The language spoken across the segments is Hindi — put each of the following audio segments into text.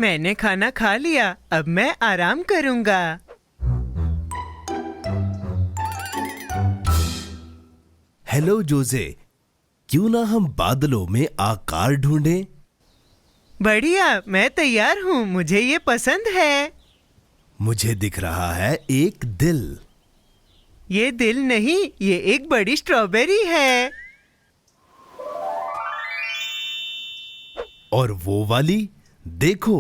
मैंने खाना खा लिया, अब मैं आराम करूंगा। हेलो जोजे, क्यों ना हम बादलों में आकार ढूंढें? बढ़िया, मैं तैयार हूँ, मुझे ये पसंद है। मुझे दिख रहा है एक दिल। ये दिल नहीं, ये एक बड़ी स्ट्रॉबेरी है। और वो वाली, देखो,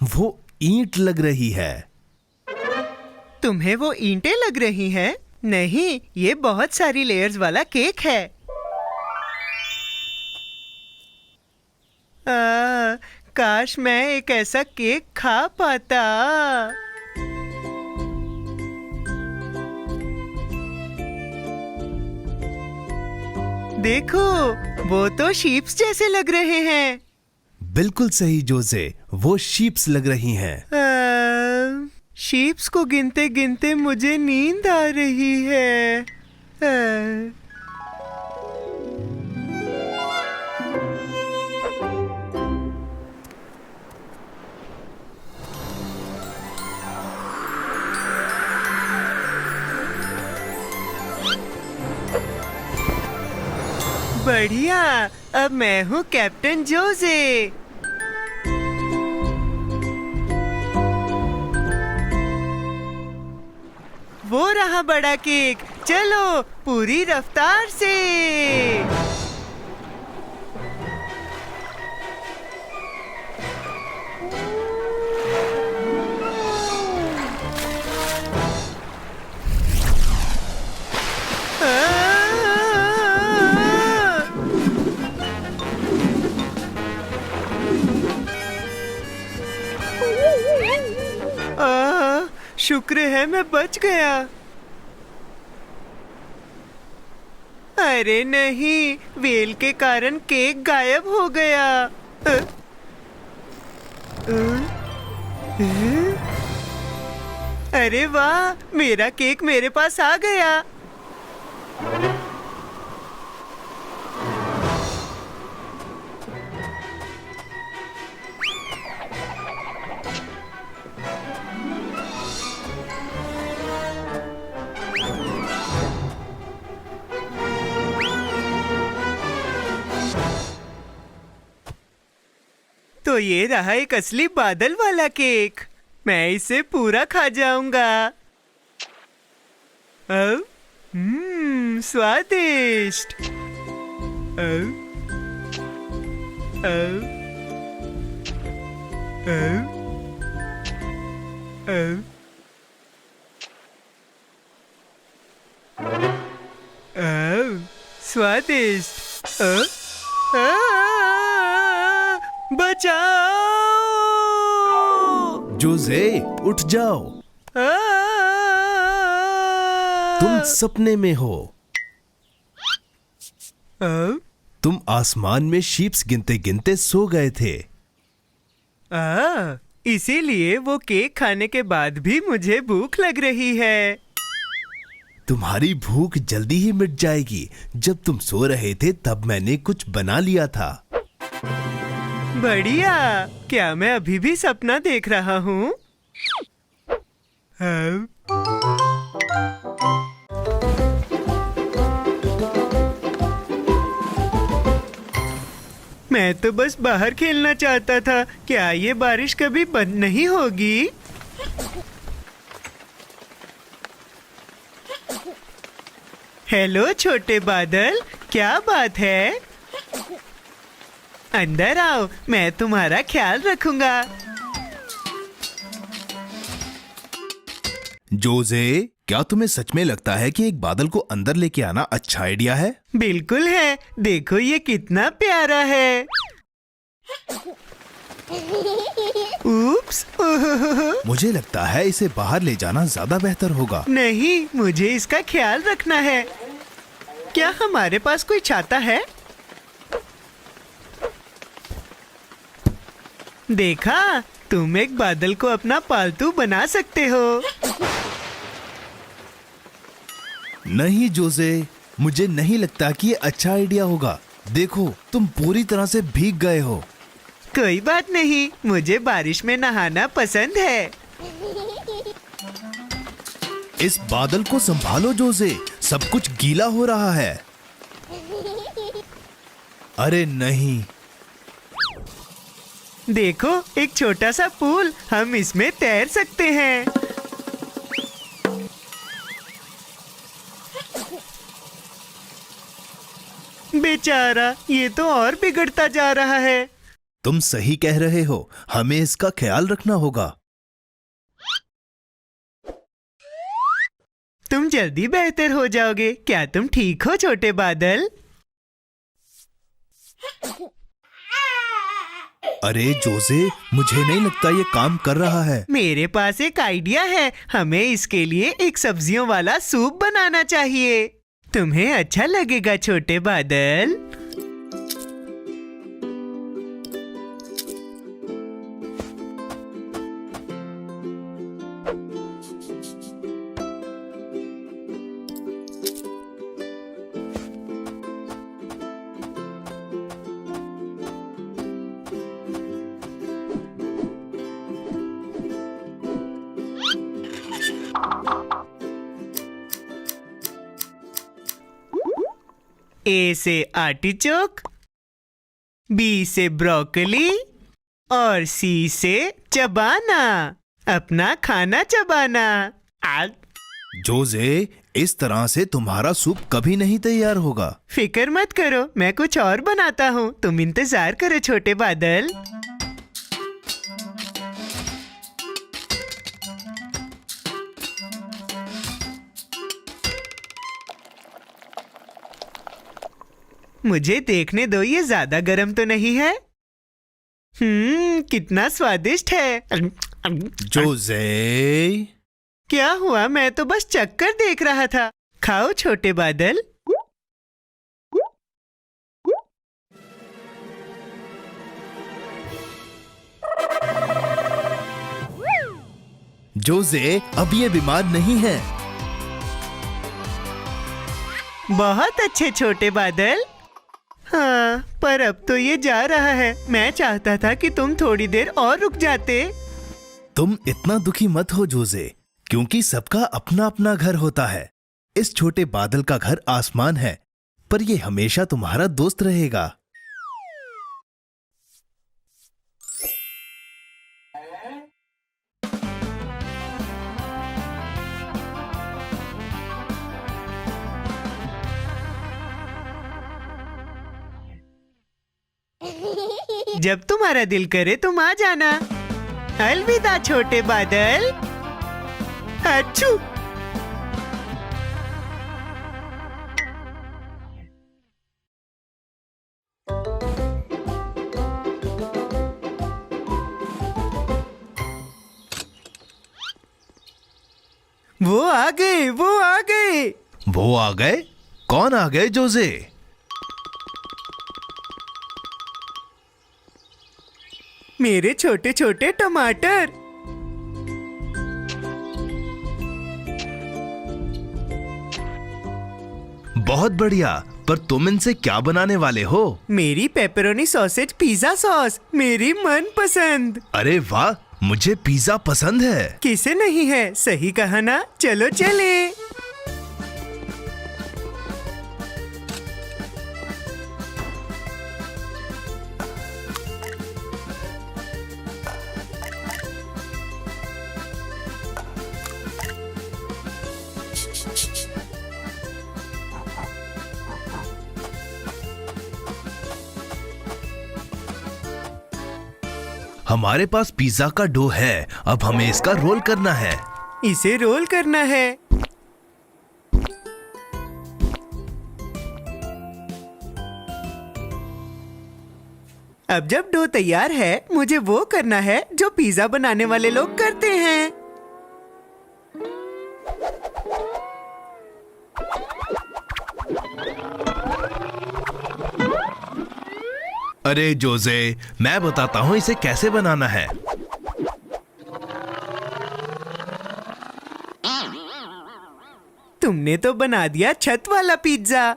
वो ईंट लग रही है। तुम्हें वो ईंटें लग रही हैं? नहीं, ये बहुत सारी लेयर्स वाला केक है। काश मैं एक ऐसा केक खा पाता। देखो, वो तो शीप्स जैसे लग रहे हैं। बिल्कुल सही जोजे, वो शीप्स लग रही हैं। शीप्स को गिनते गिनते मुझे नींद आ रही है। बढ़िया, अब मैं हूँ कैप्टन जोजे। वो रहा बड़ा केक, चलो पूरी रफ्तार से। शुक्र है मैं बच गया। अरे नहीं, वेल के कारण केक गायब हो गया। अरे वाह, मेरा केक मेरे पास आ गया। तो ये रहा एक असली बादल वाला केक। मैं इसे पूरा खा जाऊंगा। स्वादिष्ट। स्वादिष्ट। बचाओ! जोजे, उठ जाओ, तुम सपने में हो। तुम आसमान में शीप्स गिनते गिनते सो गए थे। इसीलिए वो केक खाने के बाद भी मुझे भूख लग रही है। तुम्हारी भूख जल्दी ही मिट जाएगी। जब तुम सो रहे थे तब मैंने कुछ बना लिया था। बढ़िया, क्या मैं अभी भी सपना देख रहा हूँ? मैं तो बस बाहर खेलना चाहता था। क्या ये बारिश कभी बंद नहीं होगी? हेलो छोटे बादल, क्या बात है? अंदर आओ, मैं तुम्हारा ख्याल रखूंगा। जोजे, क्या तुम्हें सच में लगता है कि एक बादल को अंदर लेके आना अच्छा आइडिया है? बिल्कुल है, देखो ये कितना प्यारा है। उप्स। मुझे लगता है इसे बाहर ले जाना ज्यादा बेहतर होगा। नहीं, मुझे इसका ख्याल रखना है। क्या हमारे पास कोई छाता है? देखा, तुम एक बादल को अपना पालतू बना सकते हो। नहीं जोजे, मुझे नहीं लगता कि ये अच्छा आइडिया होगा। देखो, तुम पूरी तरह से भीग गए हो। कोई बात नहीं, मुझे बारिश में नहाना पसंद है। इस बादल को संभालो जोसे, सब कुछ गीला हो रहा है। अरे नहीं। देखो, एक छोटा सा पूल, हम इसमें तैर सकते हैं। बेचारा, ये तो और बिगड़ता जा रहा है। तुम सही कह रहे हो, हमें इसका ख्याल रखना होगा। तुम जल्दी बेहतर हो जाओगे। क्या तुम ठीक हो छोटे बादल? अरे जोसे, मुझे नहीं लगता ये काम कर रहा है। मेरे पास एक आइडिया है। हमें इसके लिए एक सब्जियों वाला सूप बनाना चाहिए। तुम्हें अच्छा लगेगा छोटे बादल। ए से आर्टिचोक, बी से ब्रोकली और सी से चबाना। अपना खाना चबाना। जोसे, इस तरह से तुम्हारा सूप कभी नहीं तैयार होगा। फिक्र मत करो, मैं कुछ और बनाता हूँ। तुम इंतजार करो छोटे बादल। मुझे देखने दो, ये ज्यादा गर्म तो नहीं है। कितना स्वादिष्ट है। जोसे, क्या हुआ? मैं तो बस चक्कर देख रहा था। खाओ छोटे बादल। जोसे, अब ये बीमार नहीं है। बहुत अच्छे छोटे बादल। हाँ, पर अब तो ये जा रहा है। मैं चाहता था कि तुम थोड़ी देर और रुक जाते। तुम इतना दुखी मत हो जोसे, क्योंकि सबका अपना अपना घर होता है। इस छोटे बादल का घर आसमान है, पर ये हमेशा तुम्हारा दोस्त रहेगा। जब तुम्हारा दिल करे तुम आ जाना। अलविदा छोटे बादल। अच्छू। वो आ गए, वो आ गए। वो आ गए? कौन आ गए जोसे? मेरे छोटे छोटे टमाटर। बहुत बढ़िया, पर तुम इनसे क्या बनाने वाले हो? मेरी पेपरोनी सॉसेज पिज्जा सॉस, मेरी मनपसंद। अरे वाह, मुझे पिज्जा पसंद है। किसे नहीं है? सही कहा ना। चलो चले। हमारे पास पिज्जा का डो है, अब हमें इसका रोल करना है। इसे रोल करना है। अब जब डो तैयार है, मुझे वो करना है जो पिज्जा बनाने वाले लोग करते हैं। अरे जोसे, मैं बताता हूँ इसे कैसे बनाना है। तुमने तो बना दिया छत वाला पिज्जा।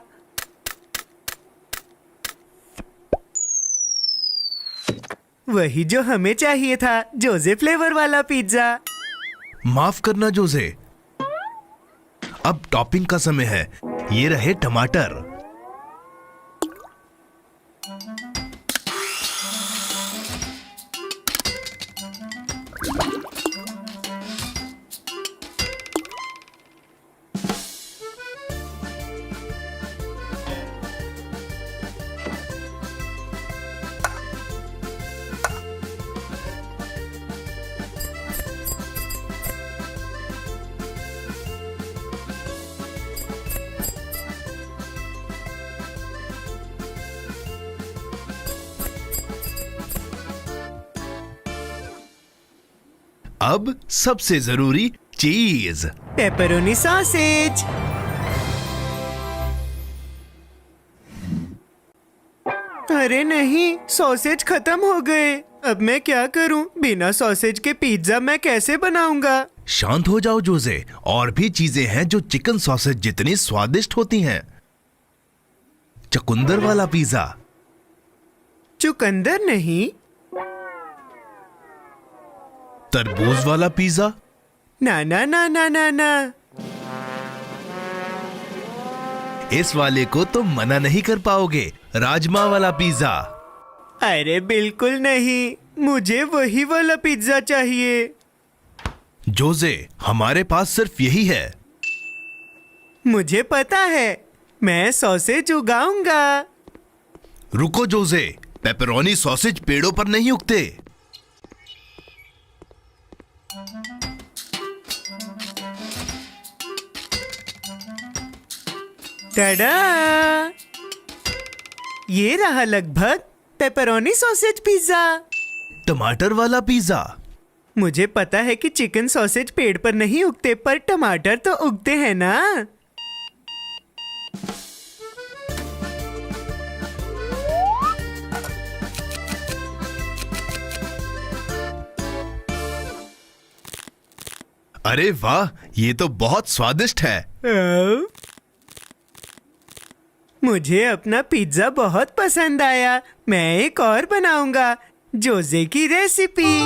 वही जो हमें चाहिए था, जोसे फ्लेवर वाला पिज्जा। माफ करना जोसे, अब टॉपिंग का समय है। ये रहे टमाटर। अब सबसे जरूरी चीज, पेपरोनी सॉसेज। अरे नहीं, सॉसेज खत्म हो गए। अब मैं क्या करूं? बिना सॉसेज के पिज्जा मैं कैसे बनाऊंगा? शांत हो जाओ जोसे, और भी चीजें हैं जो चिकन सॉसेज जितनी स्वादिष्ट होती हैं। चुकंदर वाला पिज्जा। चुकंदर नहीं। तरबूज वाला पिज्जा। ना ना ना ना ना ना। इस वाले को तो मना नहीं कर पाओगे, राजमा वाला पिज्जा। अरे बिल्कुल नहीं, मुझे वही वाला पिज्जा चाहिए। जोसे, हमारे पास सिर्फ यही है। मुझे पता है, मैं सॉसेज उगाऊंगा। रुको जोसे, पेपरोनी सॉसेज पेड़ों पर नहीं उगते। टाडा! ये रहा लगभग पेपरोनी सॉसेज पिज्जा। टमाटर वाला पिज्जा। मुझे पता है कि चिकन सॉसेज पेड़ पर नहीं उगते, पर टमाटर तो उगते हैं ना। अरे वाह, ये तो बहुत स्वादिष्ट है। मुझे अपना पिज्जा बहुत पसंद आया। मैं एक और बनाऊंगा, जोसे की रेसिपी।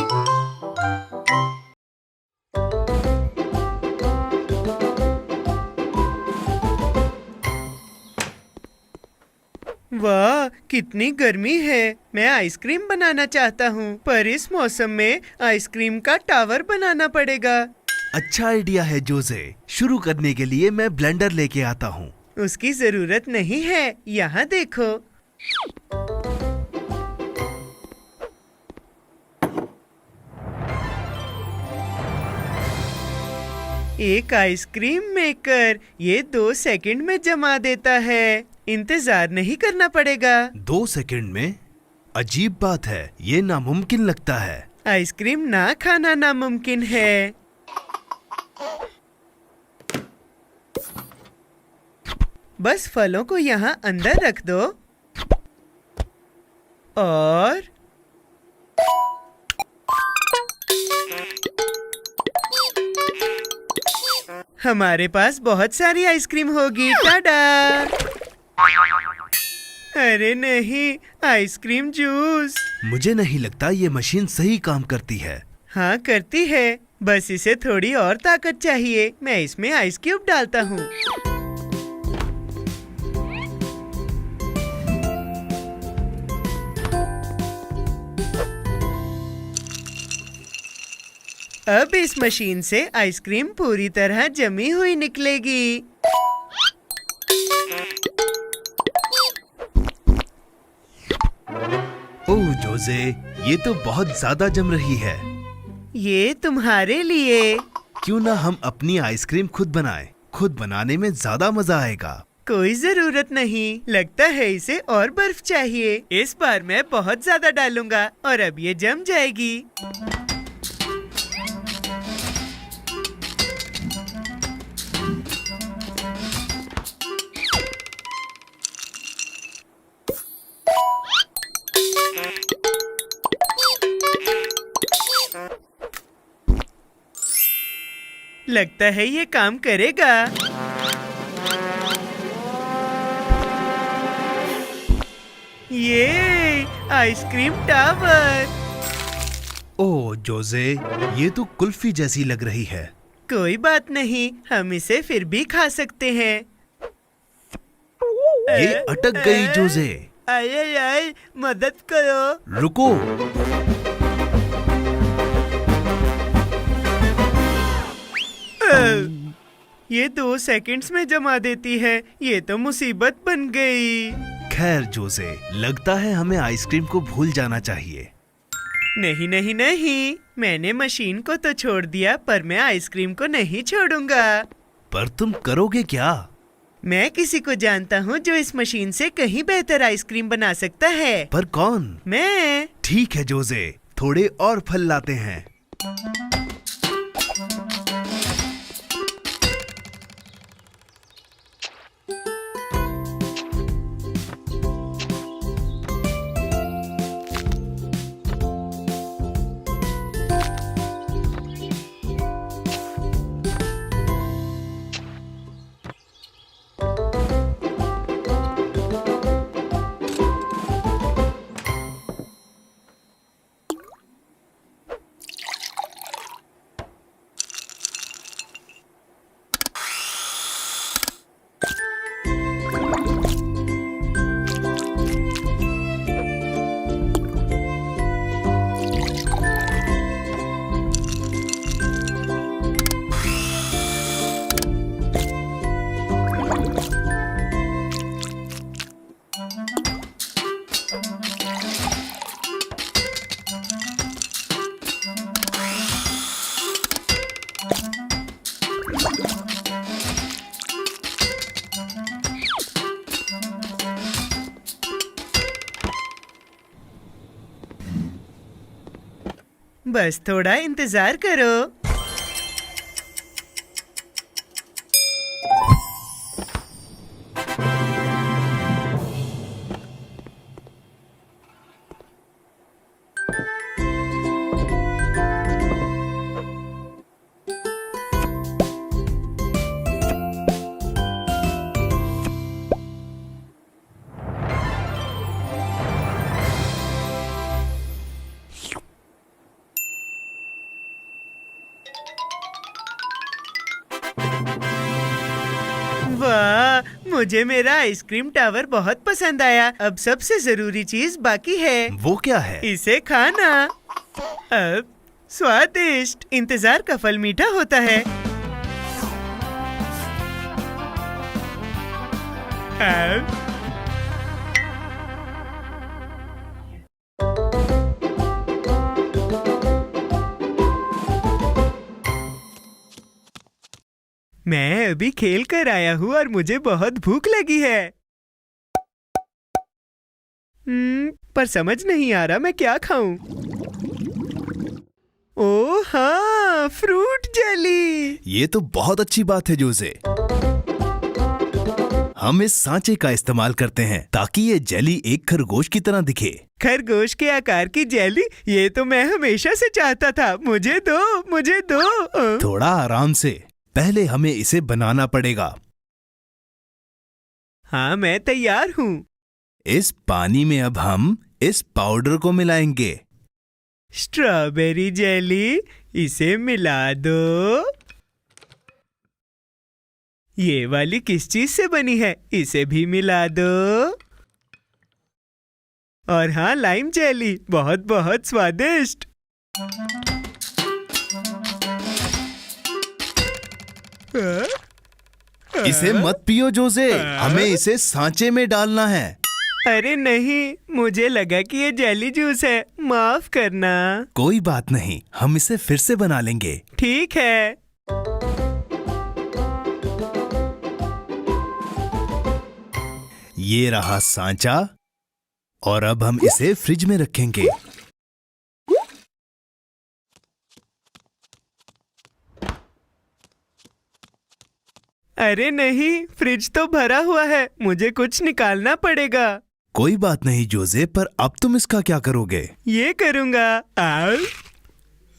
वाह, कितनी गर्मी है। मैं आइसक्रीम बनाना चाहता हूँ, पर इस मौसम में आइसक्रीम का टावर बनाना पड़ेगा। अच्छा आइडिया है जोसे। शुरू करने के लिए मैं ब्लेंडर लेके आता हूँ। उसकी जरूरत नहीं है, यहाँ देखो। एक आइसक्रीम मेकर, ये 2 सेकंड में जमा देता है। इंतजार नहीं करना पड़ेगा। 2 सेकंड में? अजीब बात है, ये नामुमकिन लगता है। आइसक्रीम ना खाना नामुमकिन है। बस फलों को यहाँ अंदर रख दो और हमारे पास बहुत सारी आइसक्रीम होगी। टाडा! अरे नहीं, आइसक्रीम जूस। मुझे नहीं लगता ये मशीन सही काम करती है। हाँ करती है, बस इसे थोड़ी और ताकत चाहिए। मैं इसमें आइस क्यूब डालता हूँ। अब इस मशीन से आइसक्रीम पूरी तरह जमी हुई निकलेगी। ओह जोसे, ये तो बहुत ज्यादा जम रही है। ये तुम्हारे लिए। क्यों ना हम अपनी आइसक्रीम खुद बनाएं? खुद बनाने में ज्यादा मजा आएगा। कोई जरूरत नहीं, लगता है इसे और बर्फ चाहिए। इस बार मैं बहुत ज्यादा डालूंगा और अब ये जम जाएगी। लगता है ये काम करेगा। ये आइसक्रीम टावर। ओह जोजे, ये तो कुल्फी जैसी लग रही है। कोई बात नहीं, हम इसे फिर भी खा सकते हैं। ये अटक गई जोजे। आए आए, मदद करो। रुको। ये 2 सेकंड्स में जमा देती है। ये तो मुसीबत बन गई। खैर जोजे, लगता है हमें आइसक्रीम को भूल जाना चाहिए। नहीं नहीं नहीं, मैंने मशीन को तो छोड़ दिया, पर मैं आइसक्रीम को नहीं छोड़ूंगा। पर तुम करोगे क्या? मैं किसी को जानता हूँ जो इस मशीन से कहीं बेहतर आइसक्रीम बना सकता है। पर कौन? मैं। ठीक है जोजे, थोड़े और फल लाते हैं। बस थोड़ा इंतजार करो। वाह, मुझे मेरा आइसक्रीम टावर बहुत पसंद आया। अब सबसे जरूरी चीज बाकी है। वो क्या है? इसे खाना। अब स्वादिष्ट। इंतजार का फल मीठा होता है। अब मैं अभी खेल कर आया हूँ और मुझे बहुत भूख लगी है। पर समझ नहीं आ रहा मैं क्या खाऊं। ओह हाँ, फ्रूट जेली। ये तो बहुत अच्छी बात है जोसे। हम इस सांचे का इस्तेमाल करते हैं ताकि ये जेली एक खरगोश की तरह दिखे। खरगोश के आकार की जेली, ये तो मैं हमेशा से चाहता था। मुझे दो, मुझे दो। थोड़ा आराम से, पहले हमें इसे बनाना पड़ेगा। हाँ, मैं तैयार हूँ। इस पानी में अब हम इस पाउडर को मिलाएंगे। स्ट्रॉबेरी जेली, इसे मिला दो। ये वाली किस चीज से बनी है? इसे भी मिला दो। और हाँ, लाइम जेली, बहुत बहुत स्वादिष्ट। इसे मत पियो जोसे, हमें इसे सांचे में डालना है। अरे नहीं, मुझे लगा कि ये जेली जूस है, माफ करना। कोई बात नहीं, हम इसे फिर से बना लेंगे। ठीक है। ये रहा सांचा और अब हम इसे फ्रिज में रखेंगे। अरे नहीं, फ्रिज तो भरा हुआ है, मुझे कुछ निकालना पड़ेगा। कोई बात नहीं जोसे, पर अब तुम इसका क्या करोगे? ये करूंगा। आओ,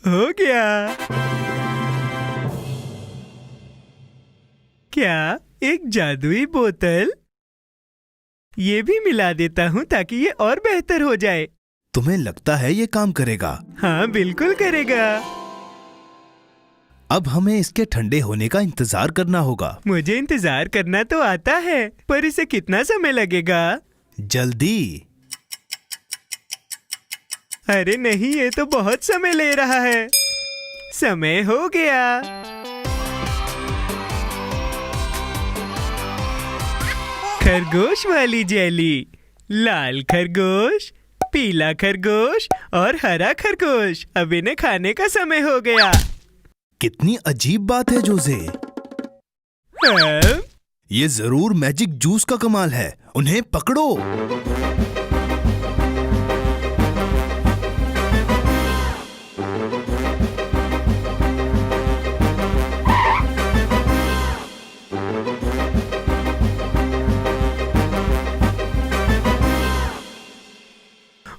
हो गया। क्या एक जादुई बोतल? ये भी मिला देता हूँ ताकि ये और बेहतर हो जाए। तुम्हें लगता है ये काम करेगा? हाँ बिल्कुल करेगा। अब हमें इसके ठंडे होने का इंतजार करना होगा। मुझे इंतजार करना तो आता है, पर इसे कितना समय लगेगा? जल्दी। अरे नहीं, ये तो बहुत समय ले रहा है। समय हो गया। खरगोश वाली जेली, लाल खरगोश, पीला खरगोश और हरा खरगोश। अब इन्हें खाने का समय हो गया। कितनी अजीब बात है जोसे। हाँ? ये जरूर मैजिक जूस का कमाल है। उन्हें पकड़ो।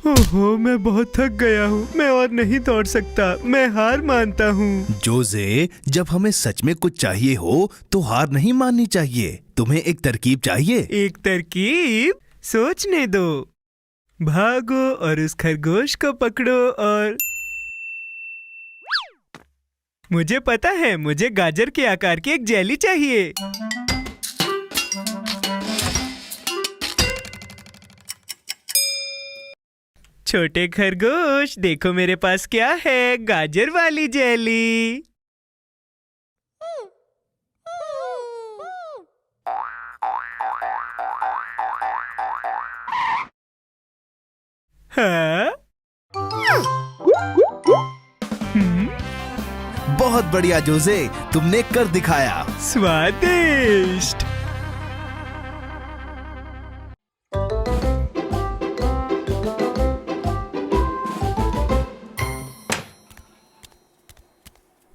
ओहो, मैं बहुत थक गया हूँ। मैं और नहीं दौड़ सकता। मैं हार मानता हूँ। जोसे, जब हमें सच में कुछ चाहिए हो तो हार नहीं माननी चाहिए। तुम्हें एक तरकीब चाहिए? एक तरकीब? सोचने दो। भागो और उस खरगोश को पकड़ो और... मुझे पता है, मुझे गाजर के आकार की एक जेली चाहिए। छोटे खरगोश, देखो मेरे पास क्या है, गाजर वाली जेली। हाँ? बहुत बढ़िया जोसे, तुमने कर दिखाया। स्वादिष्ट।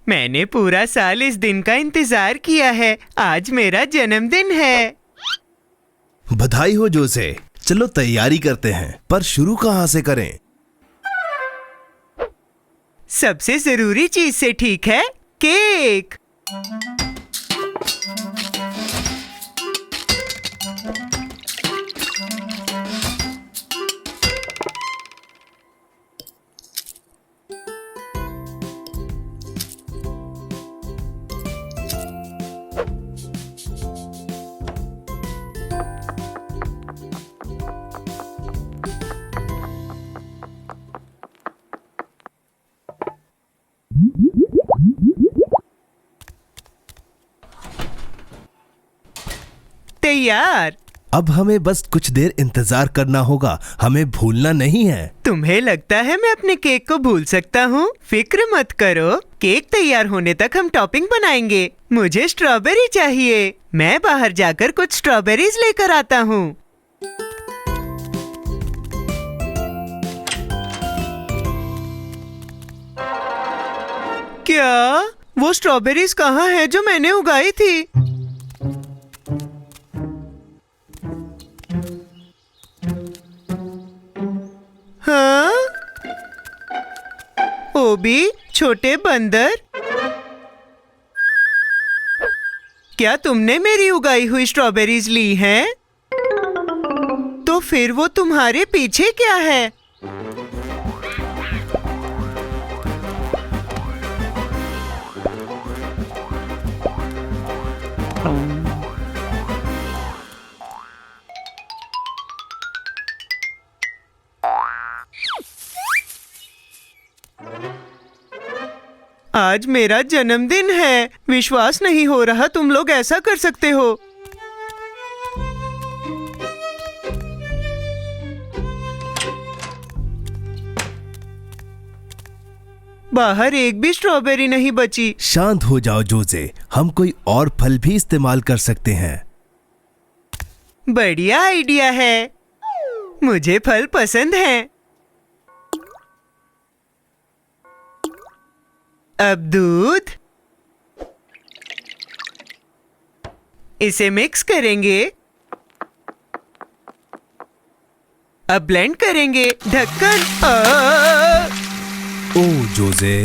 मैंने पूरा साल इस दिन का इंतजार किया है। आज मेरा जन्मदिन है। बधाई हो जोसे। चलो तैयारी करते हैं, पर शुरू कहाँ से करें? सबसे जरूरी चीज से, ठीक है? केक। तैयार। अब हमें बस कुछ देर इंतजार करना होगा। हमें भूलना नहीं है। तुम्हें लगता है मैं अपने केक को भूल सकता हूँ? फिक्र मत करो, केक तैयार होने तक हम टॉपिंग बनाएंगे। मुझे स्ट्रॉबेरी चाहिए। मैं बाहर जाकर कुछ स्ट्रॉबेरीज लेकर आता हूँ। क्या? वो स्ट्रॉबेरीज कहाँ है जो मैंने उगाई थी? हाँ? ओबी, छोटे बंदर, क्या तुमने मेरी उगाई हुई स्ट्रॉबेरीज ली हैं? तो फिर वो तुम्हारे पीछे क्या है? आज मेरा जन्मदिन है। विश्वास नहीं हो रहा तुम लोग ऐसा कर सकते हो। बाहर एक भी स्ट्रॉबेरी नहीं बची। शांत हो जाओ जोसे, हम कोई और फल भी इस्तेमाल कर सकते हैं। बढ़िया आइडिया है। मुझे फल पसंद हैं। अब दूध, इसे मिक्स करेंगे। अब ब्लेंड करेंगे। ढक्कन। ओ जोसे।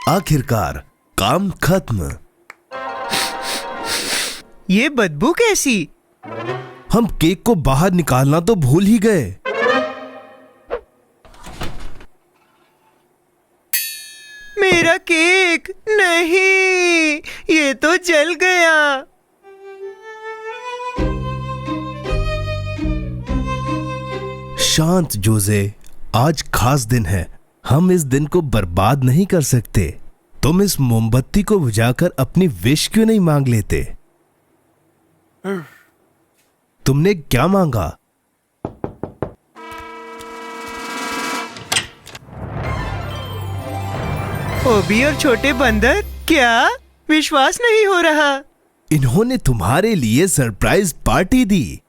आखिरकार काम खत्म। ये बदबू कैसी? हम केक को बाहर निकालना तो भूल ही गए। मेरा केक नहीं, ये तो जल गया। शांत जोजे, आज खास दिन है। हम इस दिन को बर्बाद नहीं कर सकते। तुम इस मोमबत्ती को बुझाकर अपनी विश क्यों नहीं मांग लेते? तुमने क्या मांगा? ओबी और छोटे बंदर, क्या विश्वास नहीं हो रहा? इन्होंने तुम्हारे लिए सरप्राइज पार्टी दी।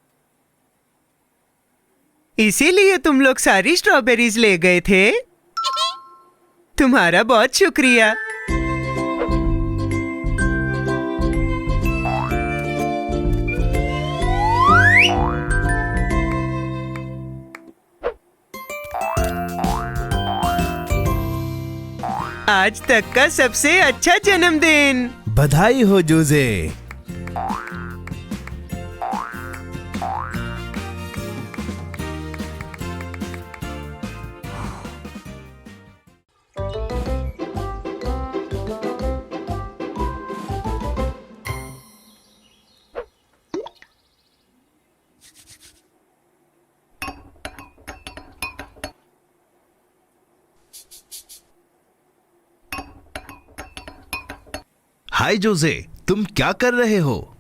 इसीलिए तुम लोग सारी स्ट्रॉबेरीज ले गए थे? तुम्हारा बहुत शुक्रिया। आज तक का सबसे अच्छा जन्मदिन। बधाई हो जोजे। हाय जोजे, तुम क्या कर रहे हो?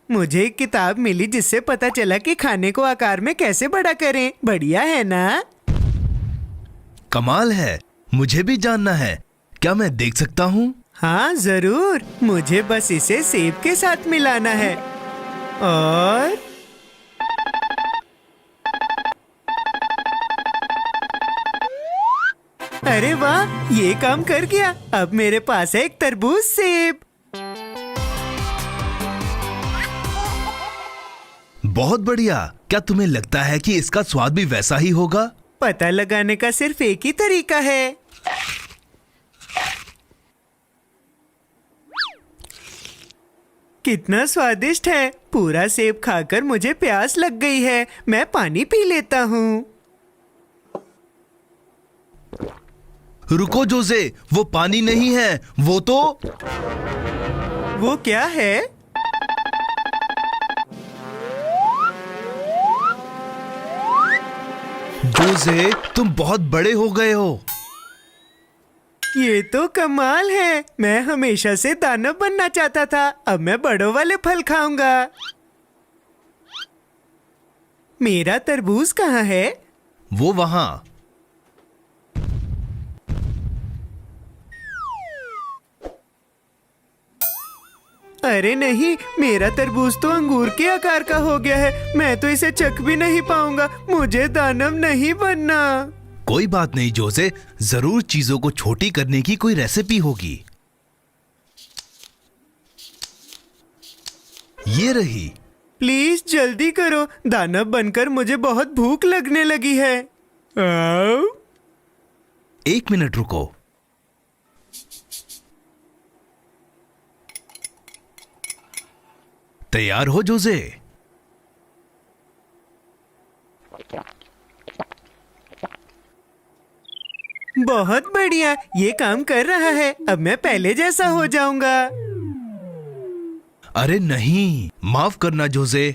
मुझे एक किताब मिली जिससे पता चला कि खाने को आकार में कैसे बड़ा करें। बढ़िया है ना? कमाल है, मुझे भी जानना है। क्या मैं देख सकता हूँ? हाँ जरूर, मुझे बस इसे सेब के साथ मिलाना है और अरे वाह, ये काम कर गया। अब मेरे पास है एक तरबूज सेब। बहुत बढ़िया। क्या तुम्हें लगता है कि इसका स्वाद भी वैसा ही होगा? पता लगाने का सिर्फ एक ही तरीका है। कितना स्वादिष्ट है। पूरा सेब खाकर मुझे प्यास लग गई है। मैं पानी पी लेता हूँ। रुको जोजे, वो पानी नहीं है, वो तो वो क्या है? जोजे, तुम बहुत बड़े हो गए हो। ये तो कमाल है। मैं हमेशा से दानव बनना चाहता था। अब मैं बड़ों वाले फल खाऊंगा। मेरा तरबूज कहाँ है? वो वहां। अरे नहीं, मेरा तरबूज तो अंगूर के आकार का हो गया है। मैं तो इसे चख भी नहीं पाऊंगा। मुझे दानव नहीं बनना। कोई बात नहीं जोसे, जरूर चीजों को छोटी करने की कोई रेसिपी होगी। ये रही। प्लीज जल्दी करो, दानव बनकर मुझे बहुत भूख लगने लगी है। आओ। 1 मिनट रुको। तैयार हो जोसे? बहुत बढ़िया, ये काम कर रहा है। अब मैं पहले जैसा हो जाऊंगा। अरे नहीं, माफ करना जोसे।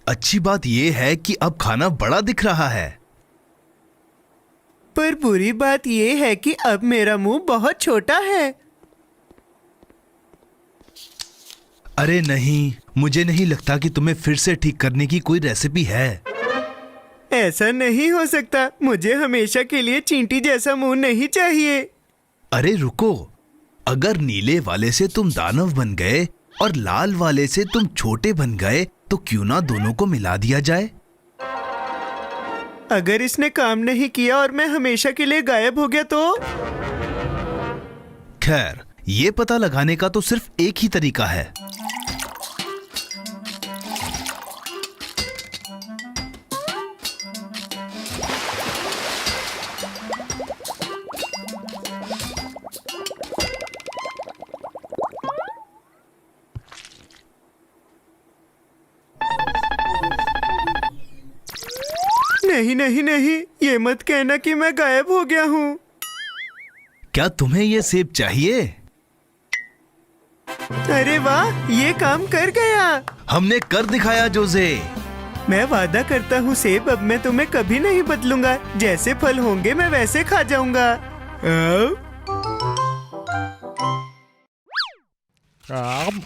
अच्छी बात यह है कि अब खाना बड़ा दिख रहा है। पर बुरी बात यह है कि अब मेरा मुंह बहुत छोटा है। अरे नहीं, मुझे नहीं लगता कि तुम्हें फिर से ठीक करने की कोई रेसिपी है। ऐसा नहीं हो सकता। मुझे हमेशा के लिए चींटी जैसा मुंह नहीं चाहिए। अरे रुको, अगर नीले वाले से तुम दानव बन गए और लाल वाले से तुम छोटे बन गए, तो क्यों ना दोनों को मिला दिया जाए? अगर इसने काम नहीं किया और मैं हमेशा के लिए गायब हो गया तो? खैर, ये पता लगाने का तो सिर्फ एक ही तरीका है। नहीं नहीं नहीं, ये मत कहना कि मैं गायब हो गया हूँ। क्या तुम्हें ये सेब चाहिए? अरे वाह, ये काम कर गया। हमने कर दिखाया जोजे। मैं वादा करता हूँ सेब, अब मैं तुम्हें कभी नहीं बदलूंगा। जैसे फल होंगे मैं वैसे खा जाऊंगा। आम